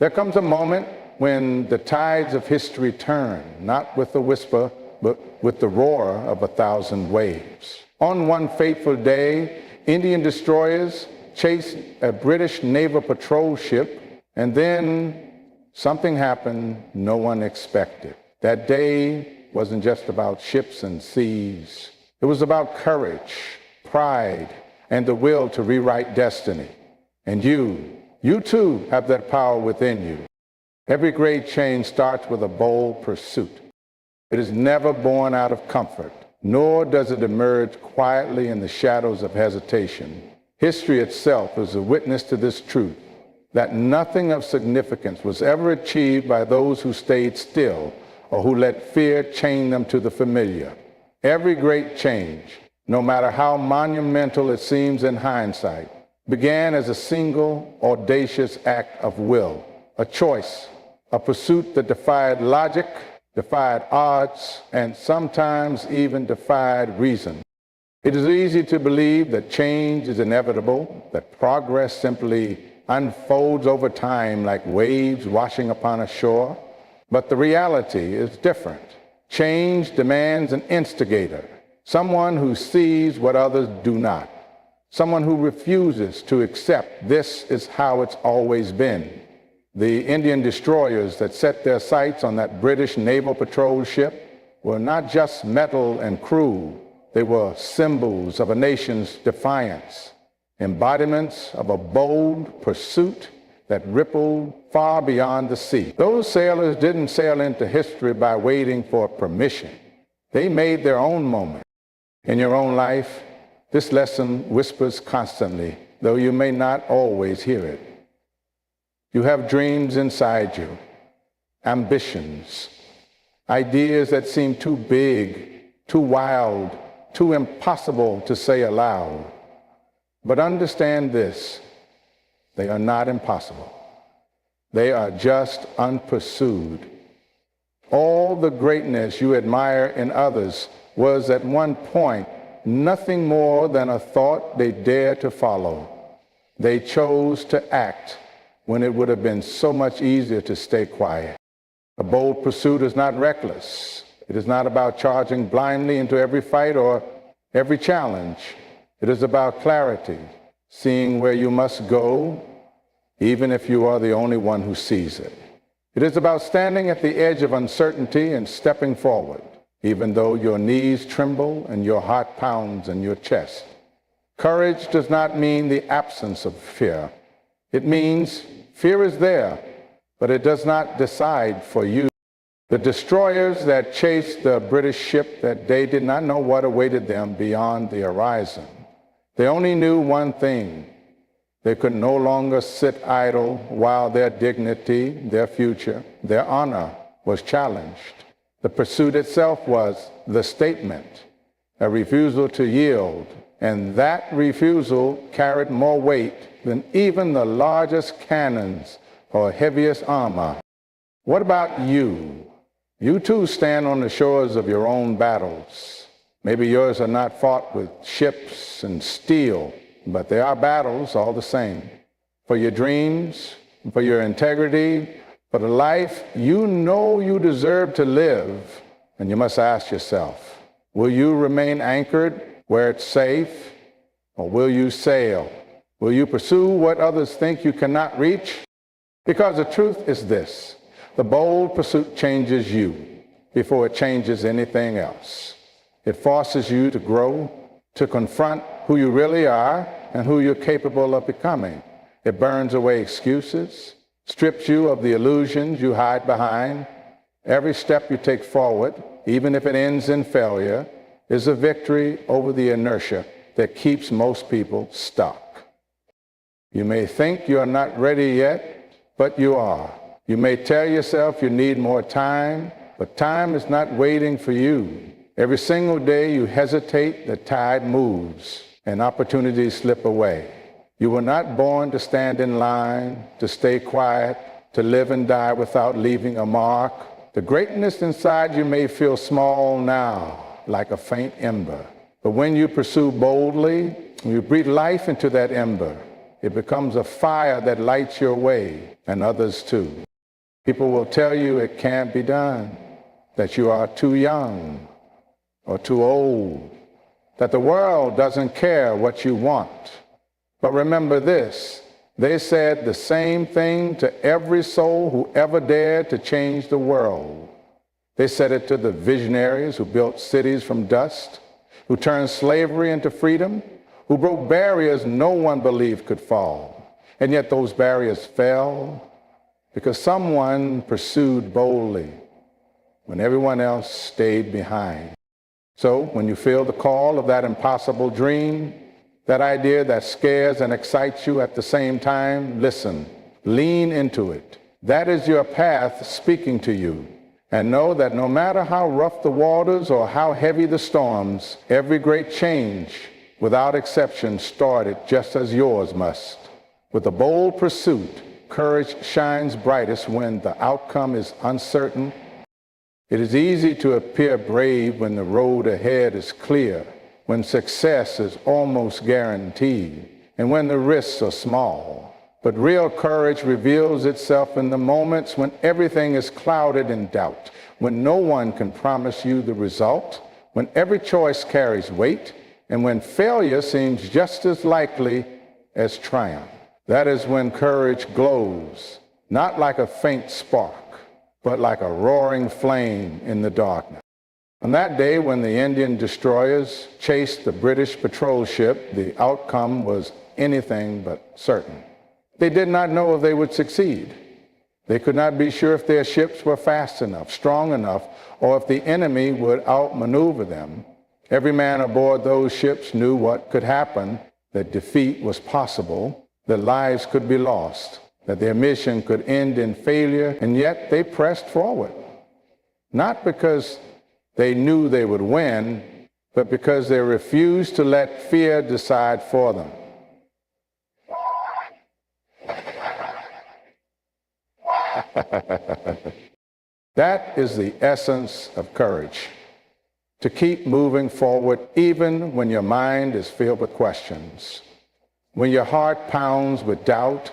There comes a moment when the tides of history turn, not with a whisper, but with the roar of 1,000 waves. On one fateful day, Indian destroyers chased a British naval patrol ship, and then something happened no one expected. That day wasn't just about ships and seas. It was about courage, pride, and the will to rewrite destiny. And you too have that power within you. Every great change starts with a bold pursuit. It is never born out of comfort, nor does it emerge quietly in the shadows of hesitation. History itself is a witness to this truth, that nothing of significance was ever achieved by those who stayed still or who let fear chain them to the familiar. Every great change, no matter how monumental it seems in hindsight, began as a single audacious act of will, a choice, a pursuit that defied logic, defied odds, and sometimes even defied reason. It is easy to believe that change is inevitable, that progress simply unfolds over time like waves washing upon a shore. But the reality is different. Change demands an instigator, someone who sees what others do not, someone who refuses to accept this is how it's always been. The Indian destroyers that set their sights on that British naval patrol ship were not just metal and cruel. They were symbols of a nation's defiance, embodiments of a bold pursuit that rippled far beyond the sea. Those sailors didn't sail into history by waiting for permission. They made their own moment. In your own life, this lesson whispers constantly, though you may not always hear it. You have dreams inside you, ambitions, ideas that seem too big, too wild, too impossible to say aloud. But understand this, they are not impossible. They are just unpursued. All the greatness you admire in others was at one point nothing more than a thought they dared to follow. They chose to act when it would have been so much easier to stay quiet. A bold pursuit is not reckless. It is not about charging blindly into every fight or every challenge. It is about clarity, seeing where you must go, even if you are the only one who sees it. It is about standing at the edge of uncertainty and stepping forward, even though your knees tremble and your heart pounds in your chest. Courage does not mean the absence of fear. It means fear is there, but it does not decide for you. The destroyers that chased the British ship that day did not know what awaited them beyond the horizon. They only knew one thing. They could no longer sit idle while their dignity, their future, their honor was challenged. The pursuit itself was the statement, a refusal to yield, and that refusal carried more weight than even the largest cannons or heaviest armor. What about you? You too stand on the shores of your own battles. Maybe yours are not fought with ships and steel, but they are battles all the same. For your dreams, for your integrity, for the life you know you deserve to live. And you must ask yourself, will you remain anchored where it's safe, or will you sail? Will you pursue what others think you cannot reach? Because the truth is this, the bold pursuit changes you before it changes anything else. It forces you to grow, to confront who you really are and who you're capable of becoming. It burns away excuses, strips you of the illusions you hide behind. Every step you take forward, even if it ends in failure, is a victory over the inertia that keeps most people stuck. You may think you are not ready yet, but you are. You may tell yourself you need more time, but time is not waiting for you. Every single day you hesitate, the tide moves and opportunities slip away. You were not born to stand in line, to stay quiet, to live and die without leaving a mark. The greatness inside you may feel small now, like a faint ember. But when you pursue boldly, you breathe life into that ember. it becomes a fire that lights your way and others too. People will tell you it can't be done, that you are too young or too old, that the world doesn't care what you want. But remember this, they said the same thing to every soul who ever dared to change the world. They said it to the visionaries who built cities from dust, who turned slavery into freedom, who broke barriers no one believed could fall. And yet those barriers fell because someone pursued boldly when everyone else stayed behind. So when you feel the call of that impossible dream, that idea that scares and excites you at the same time, listen, lean into it. That is your path speaking to you. And know that no matter how rough the waters or how heavy the storms, every great change, without exception, started just as yours must. With a bold pursuit, courage shines brightest when the outcome is uncertain. It is easy to appear brave when the road ahead is clear, when success is almost guaranteed, and when the risks are small. But real courage reveals itself in the moments when everything is clouded in doubt, when no one can promise you the result, when every choice carries weight, and when failure seems just as likely as triumph. That is when courage glows, not like a faint spark, but like a roaring flame in the darkness. On that day when the Indian destroyers chased the British patrol ship, the outcome was anything but certain. They did not know if they would succeed. They could not be sure if their ships were fast enough, strong enough, or if the enemy would outmaneuver them. Every man aboard those ships knew what could happen, that defeat was possible, that lives could be lost, that their mission could end in failure, and yet they pressed forward. Not because they knew they would win, but because they refused to let fear decide for them. That is the essence of courage. To keep moving forward even when your mind is filled with questions, when your heart pounds with doubt,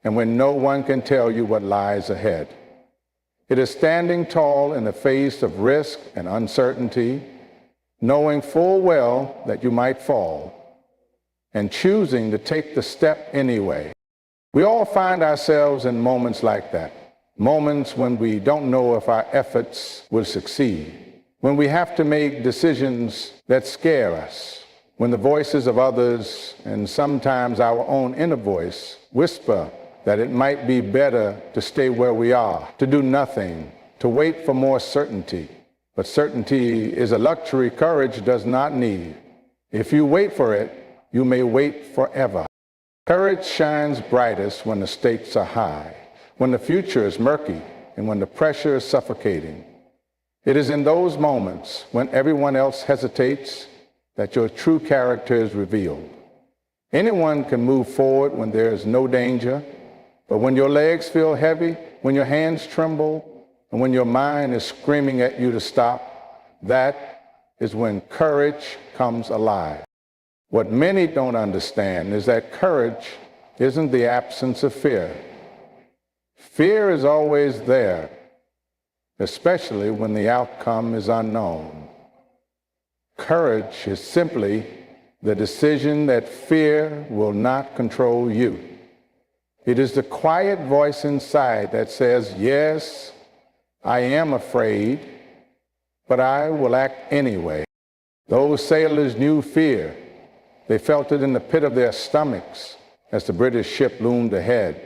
and when no one can tell you what lies ahead. It is standing tall in the face of risk and uncertainty, knowing full well that you might fall, and choosing to take the step anyway. We all find ourselves in moments like that, moments when we don't know if our efforts will succeed, when we have to make decisions that scare us, when the voices of others and sometimes our own inner voice whisper that it might be better to stay where we are, to do nothing, to wait for more certainty. But certainty is a luxury courage does not need. If you wait for it, you may wait forever. Courage shines brightest when the stakes are high, when the future is murky, and when the pressure is suffocating. It is in those moments when everyone else hesitates that your true character is revealed. Anyone can move forward when there is no danger, but when your legs feel heavy, when your hands tremble, and when your mind is screaming at you to stop, that is when courage comes alive. What many don't understand is that courage isn't the absence of fear. Fear is always there, especially when the outcome is unknown. Courage is simply the decision that fear will not control you. It is the quiet voice inside that says, yes, I am afraid, but I will act anyway. Those sailors knew fear. They felt it in the pit of their stomachs as the British ship loomed ahead.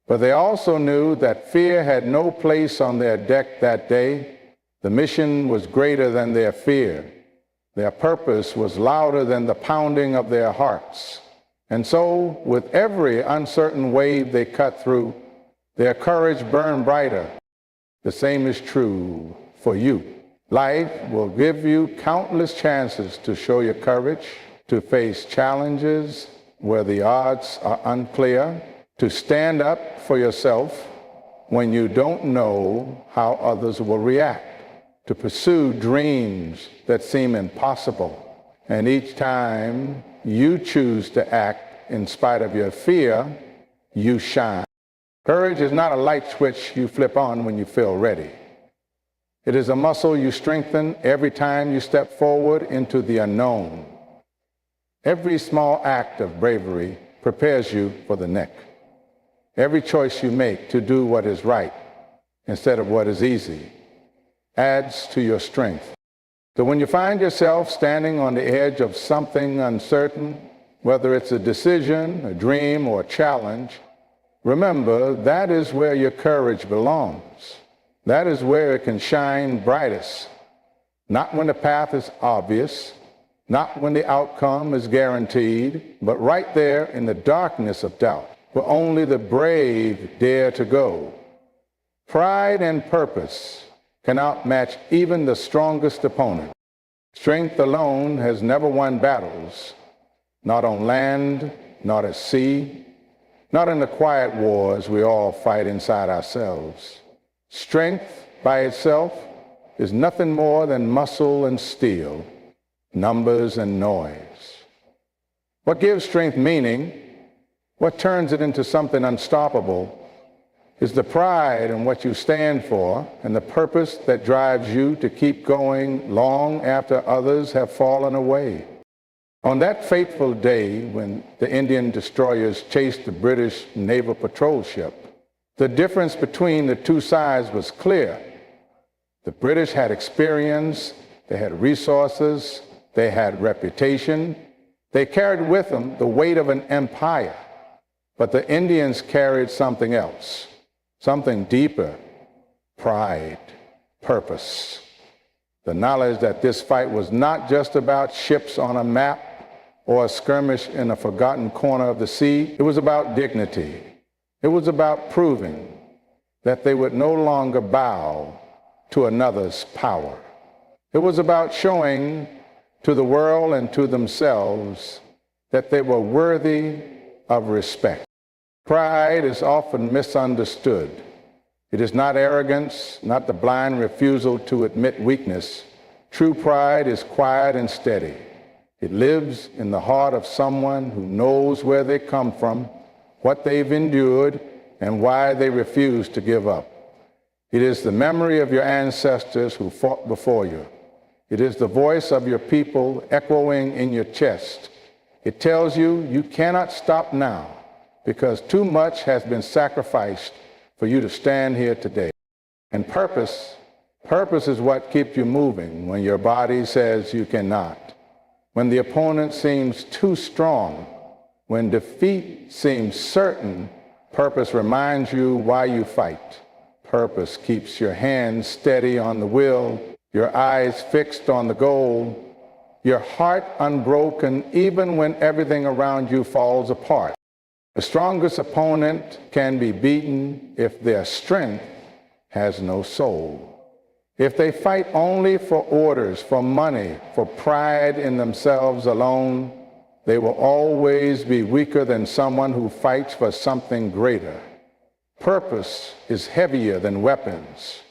But they also knew that fear had no place on their deck that day. The mission was greater than their fear. Their purpose was louder than the pounding of their hearts. And so, with every uncertain wave they cut through, their courage burned brighter. The same is true for you. Life will give you countless chances to show your courage, to face challenges where the odds are unclear, to stand up for yourself when you don't know how others will react, to pursue dreams that seem impossible. And each time you choose to act in spite of your fear, you shine. Courage is not a light switch you flip on when you feel ready. It is a muscle you strengthen every time you step forward into the unknown. Every small act of bravery prepares you for the next. Every choice you make to do what is right instead of what is easy adds to your strength. So when you find yourself standing on the edge of something uncertain, whether it's a decision, a dream, or a challenge, remember that is where your courage belongs. That is where it can shine brightest. Not when the path is obvious, not when the outcome is guaranteed, but right there in the darkness of doubt, where only the brave dare to go. Pride and purpose can outmatch even the strongest opponent. Strength alone has never won battles, not on land, not at sea, not in the quiet wars we all fight inside ourselves. Strength by itself is nothing more than muscle and steel, numbers and noise. What gives strength meaning, what turns it into something unstoppable, is the pride in what you stand for and the purpose that drives you to keep going long after others have fallen away. On that fateful day when the Indian destroyers chased the British naval patrol ship, the difference between the two sides was clear. The British had experience, they had resources, they had reputation, they carried with them the weight of an empire. But the Indians carried something else, something deeper: pride, purpose. The knowledge that this fight was not just about ships on a map or a skirmish in a forgotten corner of the sea. It was about dignity. It was about proving that they would no longer bow to another's power. It was about showing to the world and to themselves that they were worthy of respect. Pride is often misunderstood. It is not arrogance, not the blind refusal to admit weakness. True pride is quiet and steady. It lives in the heart of someone who knows where they come from, what they've endured, and why they refuse to give up. It is the memory of your ancestors who fought before you. It is the voice of your people echoing in your chest. It tells you you cannot stop now because too much has been sacrificed for you to stand here today. And purpose is what keeps you moving when your body says you cannot, when the opponent seems too strong, when defeat seems certain. Purpose reminds you why you fight. Purpose keeps your hands steady on the wheel, your eyes fixed on the goal, your heart unbroken even when everything around you falls apart. The strongest opponent can be beaten if their strength has no soul. If they fight only for orders, for money, for pride in themselves alone, they will always be weaker than someone who fights for something greater. Purpose is heavier than weapons.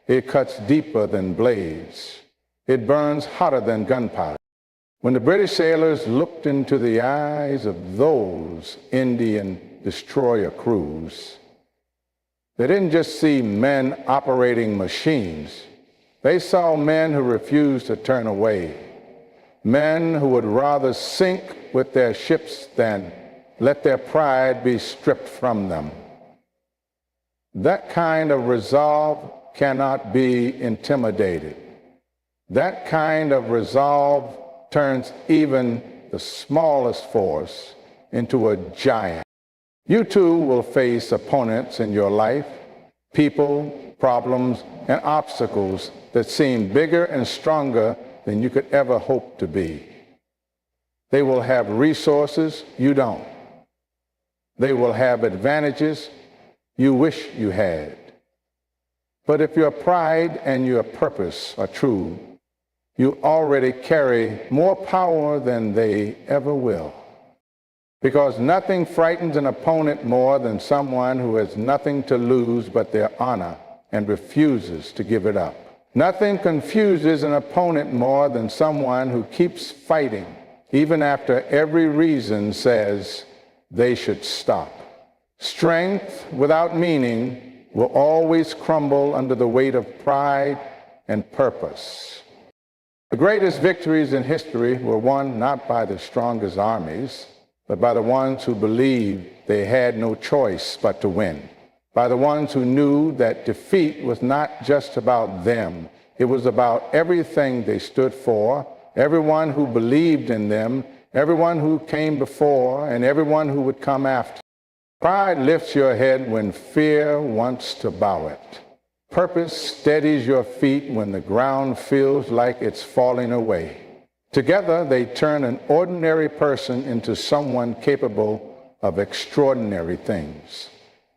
It cuts deeper than blades. It burns hotter than gunpowder. When the British sailors looked into the eyes of those Indian destroyer crews, they didn't just see men operating machines. They saw men who refused to turn away, men who would rather sink with their ships than let their pride be stripped from them. That kind of resolve cannot be intimidated. That kind of resolve turns even the smallest force into a giant. You too will face opponents in your life, people, problems, and obstacles that seem bigger and stronger than you could ever hope to be. They will have resources you don't. They will have advantages you wish you had. But if your pride and your purpose are true, you already carry more power than they ever will. Because nothing frightens an opponent more than someone who has nothing to lose but their honor and refuses to give it up. Nothing confuses an opponent more than someone who keeps fighting, even after every reason says they should stop. Strength without meaning will always crumble under the weight of pride and purpose. The greatest victories in history were won not by the strongest armies, but by the ones who believed they had no choice but to win. By the ones who knew that defeat was not just about them. It was about everything they stood for, everyone who believed in them, everyone who came before, and everyone who would come after. Pride lifts your head when fear wants to bow it. Purpose steadies your feet when the ground feels like it's falling away. Together, they turn an ordinary person into someone capable of extraordinary things.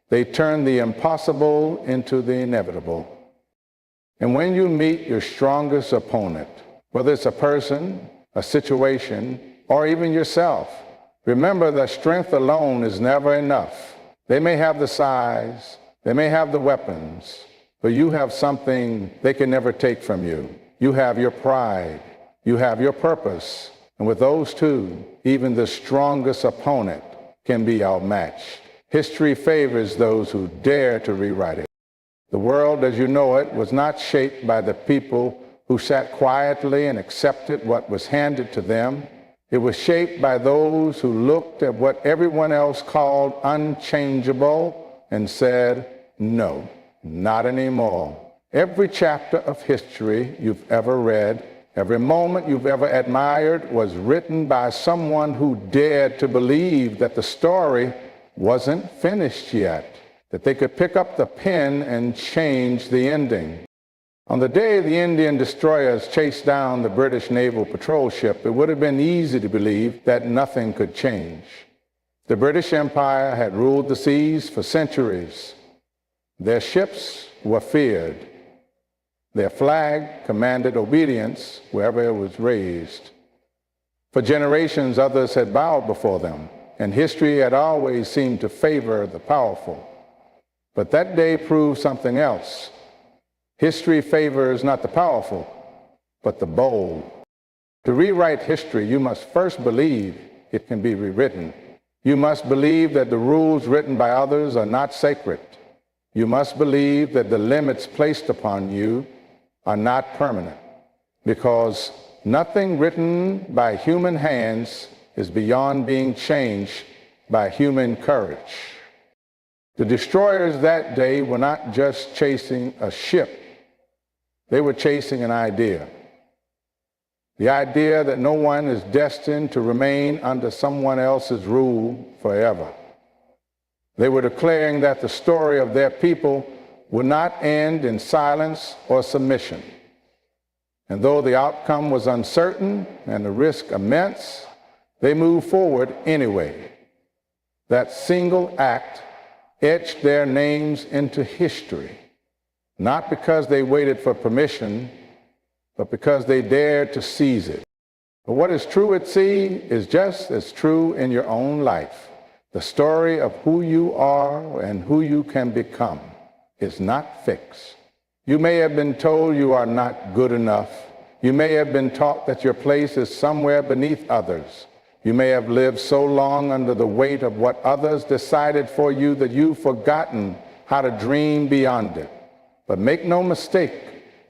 They turn the impossible into the inevitable. And when you meet your strongest opponent, whether it's a person, a situation, or even yourself, remember that strength alone is never enough. They may have the size, they may have the weapons, but you have something they can never take from you. You have your pride, you have your purpose, and with those two, even the strongest opponent can be outmatched. History favors those who dare to rewrite it. The world as you know it was not shaped by the people who sat quietly and accepted what was handed to them. It was shaped by those who looked at what everyone else called unchangeable and said, no, not anymore. Every chapter of history you've ever read, every moment you've ever admired was written by someone who dared to believe that the story wasn't finished yet, that they could pick up the pen and change the ending. On the day the Indian destroyers chased down the British naval patrol ship, it would have been easy to believe that nothing could change. The British Empire had ruled the seas for centuries. Their ships were feared. Their flag commanded obedience wherever it was raised. For generations, others had bowed before them, and history had always seemed to favor the powerful. But that day proved something else. History favors not the powerful, but the bold. To rewrite history, you must first believe it can be rewritten. You must believe that the rules written by others are not sacred. You must believe that the limits placed upon you are not permanent, because nothing written by human hands is beyond being changed by human courage. The destroyers that day were not just chasing a ship. They were chasing an idea. The idea that no one is destined to remain under someone else's rule forever. They were declaring that the story of their people would not end in silence or submission. And though the outcome was uncertain and the risk immense, they moved forward anyway. That single act etched their names into history, not because they waited for permission, but because they dared to seize it. But what is true at sea is just as true in your own life. The story of who you are and who you can become is not fixed. You may have been told you are not good enough. You may have been taught that your place is somewhere beneath others. You may have lived so long under the weight of what others decided for you that you've forgotten how to dream beyond it. But make no mistake,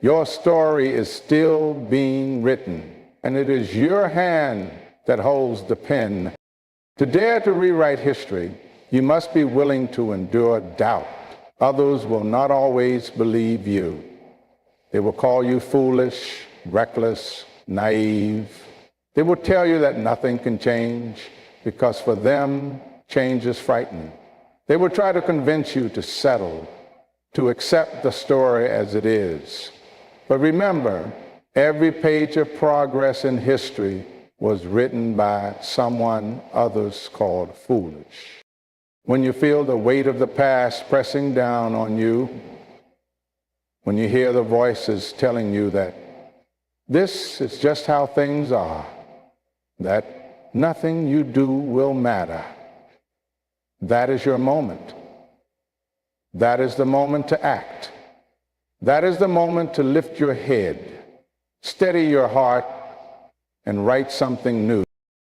your story is still being written, and it is your hand that holds the pen. To dare to rewrite history, you must be willing to endure doubt. Others will not always believe you. They will call you foolish, reckless, naive. They will tell you that nothing can change because for them, change is frightening. They will try to convince you to settle, to accept the story as it is. But remember, every page of progress in history was written by someone others called foolish. When you feel the weight of the past pressing down on you, when you hear the voices telling you that this is just how things are, that nothing you do will matter, that is your moment. That is the moment to act. That is the moment to lift your head, steady your heart, and write something new.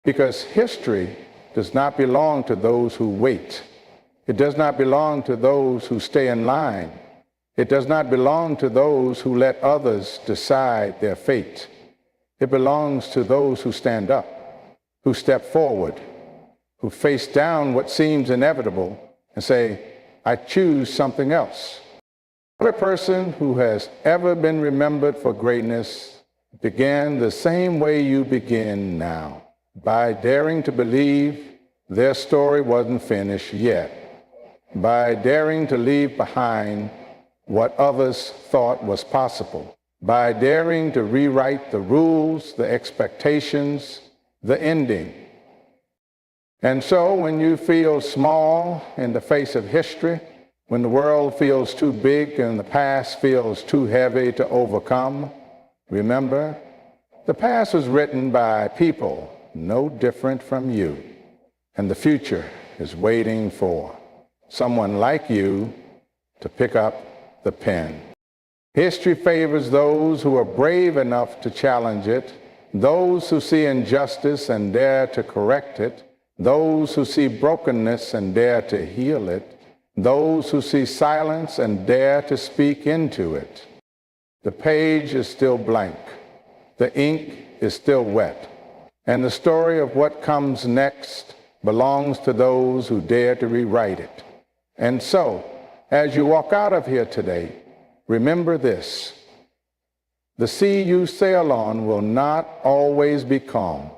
Because history does not belong to those who wait. It does not belong to those who stay in line. It does not belong to those who let others decide their fate. It belongs to those who stand up, who step forward, who face down what seems inevitable and say, I choose something else. Every person who has ever been remembered for greatness began the same way you begin now, by daring to believe their story wasn't finished yet, by daring to leave behind what others thought was possible, by daring to rewrite the rules, the expectations, the ending. And so when you feel small in the face of history, when the world feels too big and the past feels too heavy to overcome, remember, the past was written by people no different from you, and the future is waiting for someone like you to pick up the pen. History favors those who are brave enough to challenge it, those who see injustice and dare to correct it, those who see brokenness and dare to heal it, those who see silence and dare to speak into it. The page is still blank. The ink is still wet. And the story of what comes next belongs to those who dare to rewrite it. And so, as you walk out of here today, remember this. The sea you sail on will not always be calm.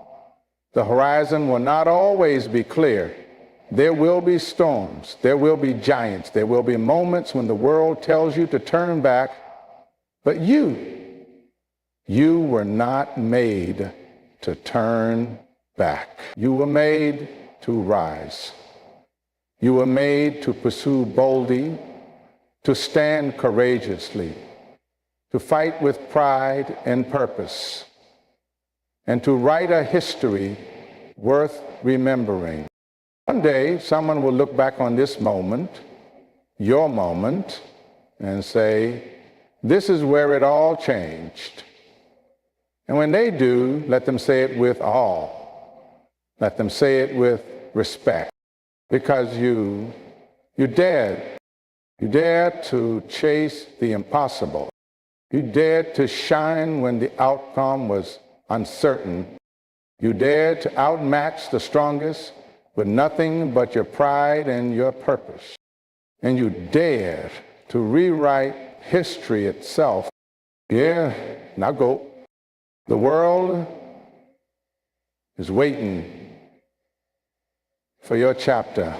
The horizon will not always be clear. There will be storms. There will be giants. There will be moments when the world tells you to turn back. But you were not made to turn back. You were made to rise. You were made to pursue boldly, to stand courageously, to fight with pride and purpose, and to write a history worth remembering. One day, someone will look back on this moment, your moment, and say, this is where it all changed. And when they do, let them say it with awe. Let them say it with respect, because you dared. You dared to chase the impossible. You dared to shine when the outcome was uncertain. You dared to outmatch the strongest with nothing but your pride and your purpose. And you dared to rewrite history itself. Yeah, now go. The world is waiting for your chapter.